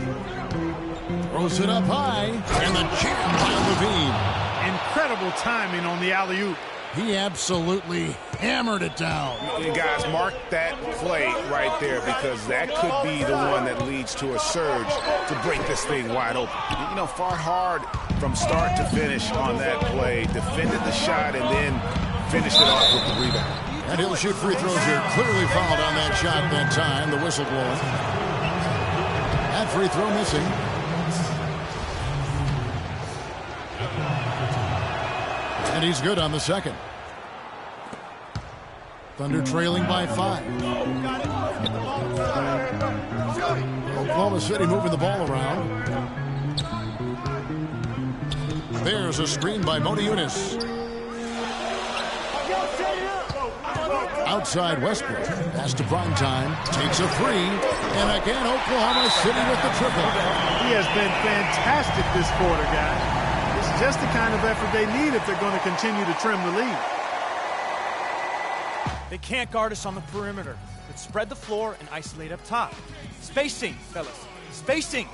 Throws it up high. And the jam by Levine. Incredible timing on the alley-oop. He absolutely hammered it down. You guys, mark that play right there because that could be the one that leads to a surge to break this thing wide open. You know, fought hard from start to finish on that play, defended the shot, and then finished it off with the rebound. And he'll shoot free throws here. Clearly fouled on that shot that time. The whistle blowing. That free throw missing. And he's good on the second. Thunder trailing by 5. Oklahoma City moving the ball around. There's a screen by Moniunas. Outside Westbrook. Pass to prime time. Takes a 3. And again, Oklahoma City with the triple. He has been fantastic this quarter, guys. It's just the kind of effort they need if they're going to continue to trim the lead. They can't guard us on the perimeter. Let's spread the floor and isolate up top. Spacing, fellas. Spacing.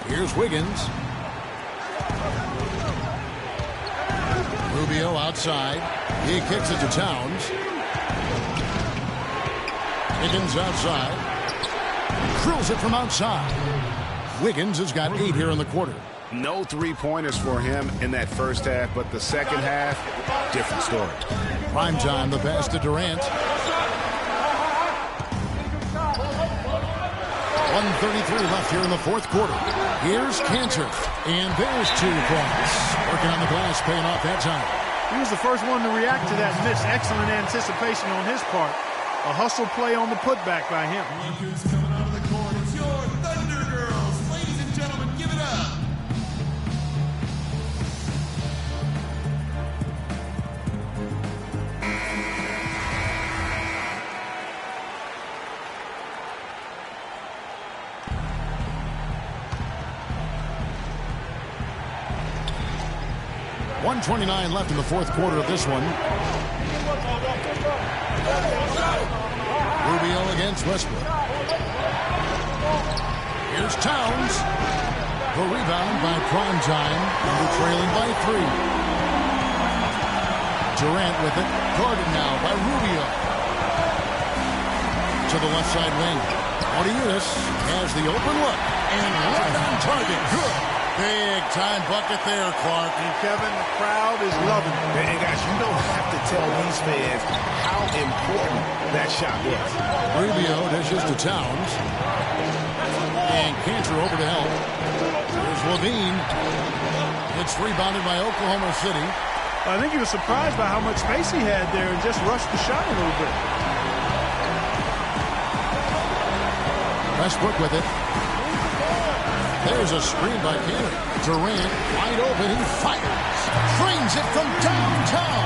Here's Wiggins. Rubio outside. He kicks it to Towns. Wiggins outside. Drills it from outside. Wiggins has got 8 here in the quarter. No three-pointers for him in that first half, but the second half, different story. Prime time, the pass to Durant. 1:33 left here in the fourth quarter. Here's Cantor, and there's 2 points. Working on the glass, paying off that time. He was the first one to react to that miss. Excellent anticipation on his part. A hustle play on the putback by him. 1:29 left in the fourth quarter of this one. Rubio against Westbrook. Here's Towns. The rebound by Primetime, and they're trailing by 3. Durant with it. Guarded now by Rubio. To the left side wing. Motiejunas has the open look. And right on target. Good. Big time bucket there, Clark. And Kevin, the crowd is loving it. And guys, you don't have to tell these fans how important that shot was. Rubio dishes to Towns. And Cantor over to help. Here's Levine. It's rebounded by Oklahoma City. I think he was surprised by how much space he had there and just rushed the shot a little bit. Westbrook with it. There's a screen by Cantor. Durant wide open. He fires. Drains it from downtown.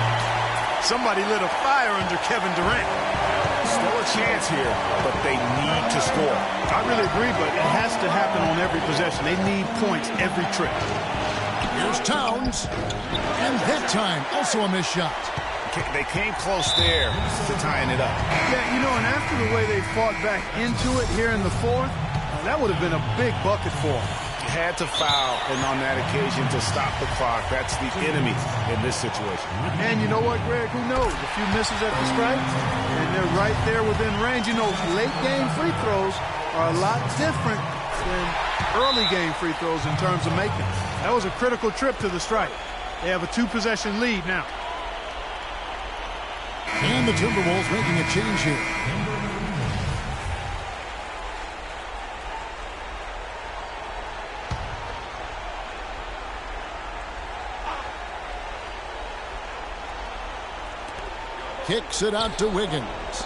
Somebody lit a fire under Kevin Durant. Still a chance here, but they need to score. I really agree, but it has to happen on every possession. They need points every trip. Here's Towns. And that time, also a missed shot. They came close there to tying it up. Yeah, you know, and after the way they fought back into it here in the fourth, that would have been a big bucket for them. Had to foul, and on that occasion to stop the clock. That's the enemy in this situation. And you know what, Greg? Who knows? A few misses at the stripe, and they're right there within range. You know, late-game free throws are a lot different than early-game free throws in terms of making. That was a critical trip to the stripe. They have a 2-possession lead now. And the Timberwolves making a change here. Kicks it out to Wiggins.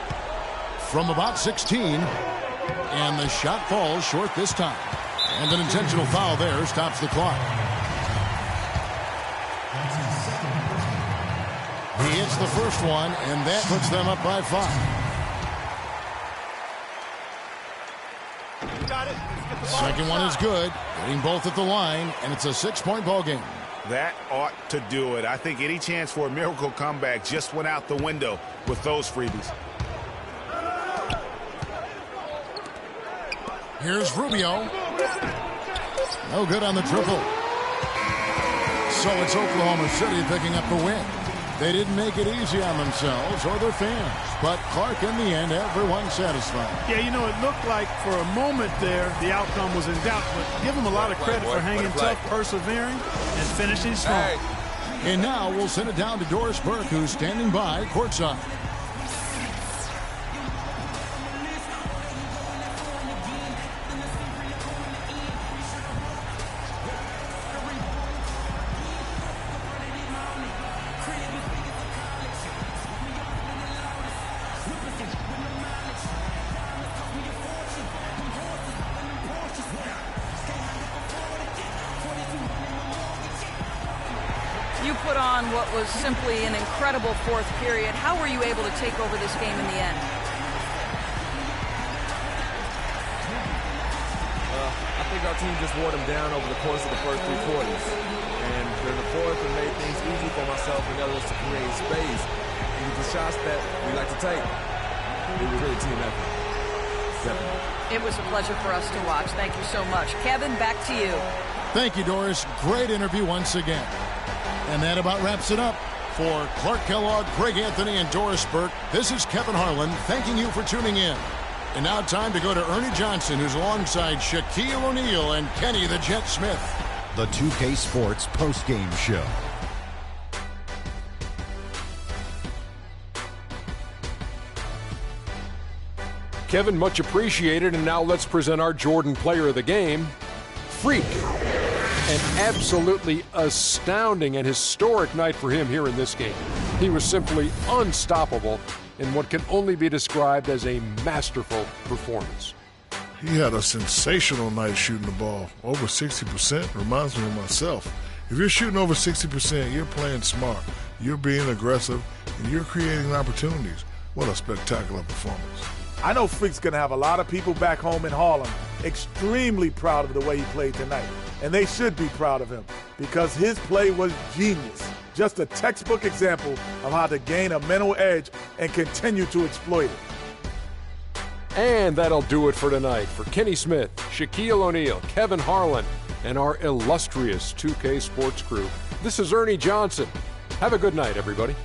From about 16. And the shot falls short this time. And an intentional foul there stops the clock. He hits the first one, and that puts them up by 5. Second one is good. Hitting both at the line, and it's a 6-point ball game. That ought to do it. I think any chance for a miracle comeback just went out the window with those freebies. Here's Rubio. No good on the triple. So it's Oklahoma City picking up the win. They didn't make it easy on themselves or their fans. But Clark, in the end, everyone's satisfied. Yeah, you know, it looked like for a moment there the outcome was in doubt. But give them a lot of credit for hanging tough, persevering, and finishing strong. And now we'll send it down to Doris Burke, who's standing by courtside. You put on what was simply an incredible fourth period. How were you able to take over this game in the end? I think our team just wore them down over the course of the first 3 quarters. And during the fourth, it made things easy for myself and others to create space. And with the shots that we like to take, it was really team effort. Definitely. It was a pleasure for us to watch. Thank you so much. Kevin, back to you. Thank you, Doris. Great interview once again. And that about wraps it up. For Clark Kellogg, Greg Anthony, and Doris Burke, this is Kevin Harlan thanking you for tuning in. And now time to go to Ernie Johnson, who's alongside Shaquille O'Neal and Kenny the Jet Smith. The 2K Sports postgame show. Kevin, much appreciated. And now let's present our Jordan Player of the Game, Freak. An absolutely astounding and historic night for him here in this game. He was simply unstoppable in what can only be described as a masterful performance. He had a sensational night shooting the ball. Over 60% reminds me of myself. If you're shooting over 60%, you're playing smart. You're being aggressive, and you're creating opportunities. What a spectacular performance. I know Freak's going to have a lot of people back home in Harlem extremely proud of the way he played tonight. And they should be proud of him. because his play was genius. Just a textbook example of how to gain a mental edge and continue to exploit it. And that'll do it for tonight. For Kenny Smith, Shaquille O'Neal, Kevin Harlan, and our illustrious 2K Sports crew, this is Ernie Johnson. Have a good night, everybody.